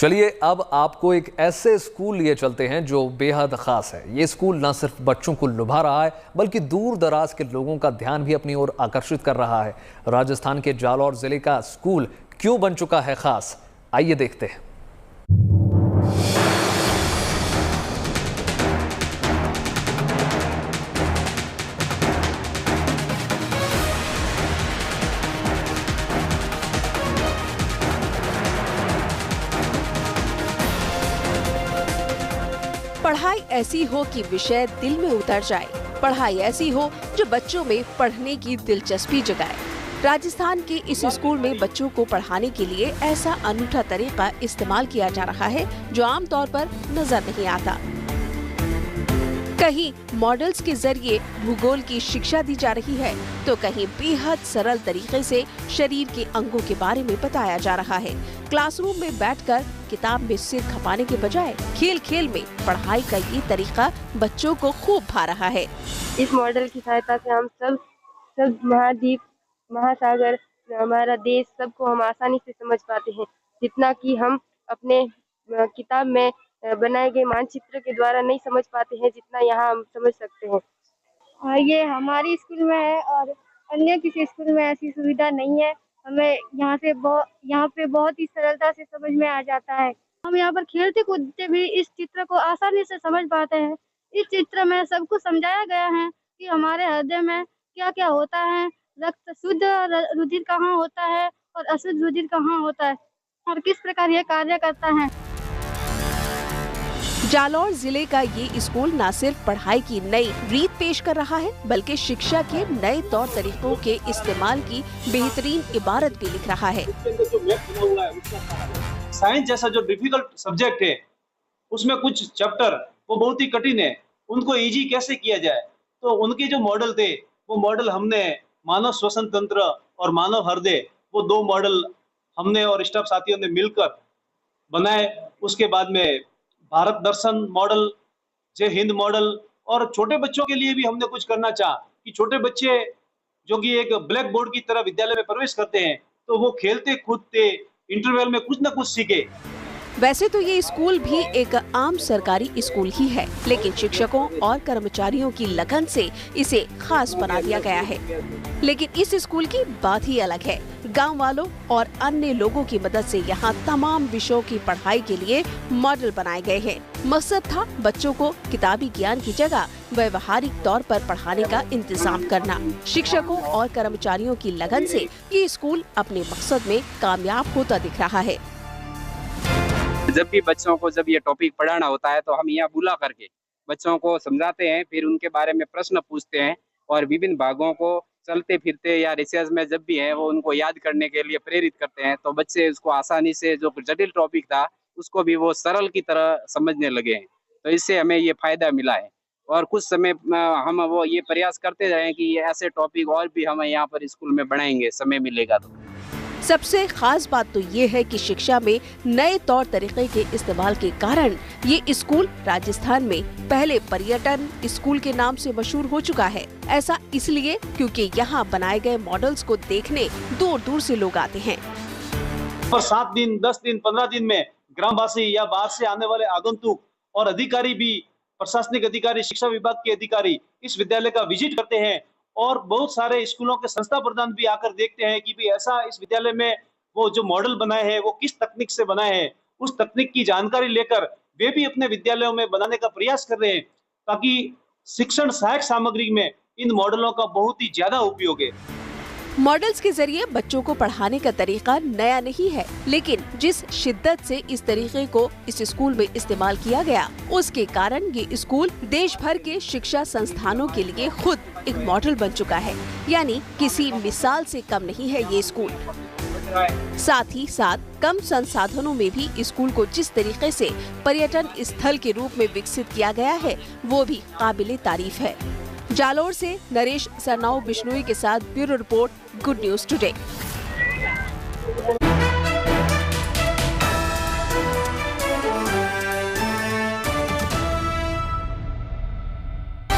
चलिए अब आपको एक ऐसे स्कूल लिए चलते हैं जो बेहद खास है। ये स्कूल न सिर्फ बच्चों को लुभा रहा है बल्कि दूर दराज के लोगों का ध्यान भी अपनी ओर आकर्षित कर रहा है। राजस्थान के जालौर जिले का स्कूल क्यों बन चुका है खास, आइए देखते हैं। पढ़ाई ऐसी हो कि विषय दिल में उतर जाए, पढ़ाई ऐसी हो जो बच्चों में पढ़ने की दिलचस्पी जगाए। राजस्थान के इस स्कूल में बच्चों को पढ़ाने के लिए ऐसा अनूठा तरीका इस्तेमाल किया जा रहा है जो आमतौर पर नजर नहीं आता। कहीं मॉडल्स के जरिए भूगोल की शिक्षा दी जा रही है तो कहीं बेहद सरल तरीके से शरीर के अंगों के बारे में बताया जा रहा है। क्लासरूम में बैठकर किताब में सिर खपाने के बजाय खेल खेल में पढ़ाई का ये तरीका बच्चों को खूब भा रहा है। इस मॉडल की सहायता से हम सब महाद्वीप, महासागर, हमारा देश सबको हम आसानी से समझ पाते हैं, जितना कि हम अपने किताब में बनाए गए मानचित्र के द्वारा नहीं समझ पाते हैं, जितना यहाँ हम समझ सकते हैं। और ये हमारी स्कूल में है और अन्य किसी स्कूल में ऐसी सुविधा नहीं है। हमें यहाँ पे बहुत ही सरलता से समझ में आ जाता है। हम यहाँ पर खेलते कूदते भी इस चित्र को आसानी से समझ पाते हैं। इस चित्र में सब कुछ समझाया गया है कि हमारे हृदय में क्या क्या होता है, रक्त शुद्ध रुधिर कहाँ होता है और अशुद्ध रुधिर कहाँ होता है और किस प्रकार यह कार्य करता है। जालौर जिले का ये स्कूल न सिर्फ पढ़ाई की नई रीत पेश कर रहा है बल्कि शिक्षा के नए तौर तरीकों के इस्तेमाल की बेहतरीन इबारत भी लिख रहा है। साइंस जैसा जो डिफिकल्ट सब्जेक्ट है उसमें कुछ चैप्टर वो बहुत ही कठिन है, उनको इजी कैसे किया जाए, तो उनके जो मॉडल थे वो मॉडल हमने मानव श्वसन तंत्र और मानव हृदय, वो दो मॉडल हमने और स्टाफ साथियों ने मिलकर बनाए। उसके बाद में भारत दर्शन मॉडल, जय हिंद मॉडल, और छोटे बच्चों के लिए भी हमने कुछ करना चाहा कि छोटे बच्चे जो कि एक ब्लैक बोर्ड की तरह विद्यालय में प्रवेश करते हैं तो वो खेलते कूदते इंटरवल में कुछ न कुछ सीखे। वैसे तो ये स्कूल भी एक आम सरकारी स्कूल ही है, लेकिन शिक्षकों और कर्मचारियों की लगन से इसे खास बना दिया गया है। लेकिन इस स्कूल की बात ही अलग है। गांव वालों और अन्य लोगों की मदद से यहाँ तमाम विषयों की पढ़ाई के लिए मॉडल बनाए गए हैं। मकसद था बच्चों को किताबी ज्ञान की जगह व्यवहारिक तौर पर पढ़ाने का इंतजाम करना। शिक्षकों और कर्मचारियों की लगन से ये स्कूल अपने मकसद में कामयाब होता दिख रहा है। जब भी बच्चों को जब ये टॉपिक पढ़ाना होता है तो हम यहाँ बुला करके बच्चों को समझाते हैं, फिर उनके बारे में प्रश्न पूछते हैं और विभिन्न भागों को चलते फिरते या रिसर्च में जब भी है वो उनको याद करने के लिए प्रेरित करते हैं, तो बच्चे उसको आसानी से जो जटिल टॉपिक था उसको भी वो सरल की तरह समझने लगे हैं। तो इससे हमें ये फायदा मिला है और कुछ समय हम वो ये प्रयास करते रहें कि ये ऐसे टॉपिक और भी हम यहाँ पर स्कूल में बढ़ाएंगे, समय मिलेगा तो। सबसे खास बात तो ये है कि शिक्षा में नए तौर तरीके के इस्तेमाल के कारण ये स्कूल राजस्थान में पहले पर्यटन स्कूल के नाम से मशहूर हो चुका है। ऐसा इसलिए क्योंकि यहाँ बनाए गए मॉडल्स को देखने दूर दूर से लोग आते हैं। और 7 दिन, 10 दिन, 15 दिन में ग्रामवासी या बाहर से आने वाले आगंतुक और अधिकारी भी, प्रशासनिक अधिकारी, शिक्षा विभाग के अधिकारी इस विद्यालय का विजिट करते हैं और बहुत सारे स्कूलों के संस्था प्रधान भी आकर देखते हैं कि भी ऐसा इस विद्यालय में वो जो मॉडल बनाए हैं वो किस तकनीक से बनाए हैं। उस तकनीक की जानकारी लेकर वे भी अपने विद्यालयों में बनाने का प्रयास कर रहे हैं, ताकि शिक्षण सहायक सामग्री में इन मॉडलों का बहुत ही ज्यादा उपयोग है। मॉडल्स के जरिए बच्चों को पढ़ाने का तरीका नया नहीं है, लेकिन जिस शिद्दत से इस तरीके को इस स्कूल में इस्तेमाल किया गया उसके कारण ये स्कूल देश भर के शिक्षा संस्थानों के लिए खुद एक मॉडल बन चुका है। यानी किसी मिसाल से कम नहीं है ये स्कूल। साथ ही साथ कम संसाधनों में भी स्कूल को जिस तरीके से पर्यटन स्थल के रूप में विकसित किया गया है वो भी काबिले तारीफ है। जालौर से नरेश सरनाऊ बिश्नोई के साथ bureau report, good news today.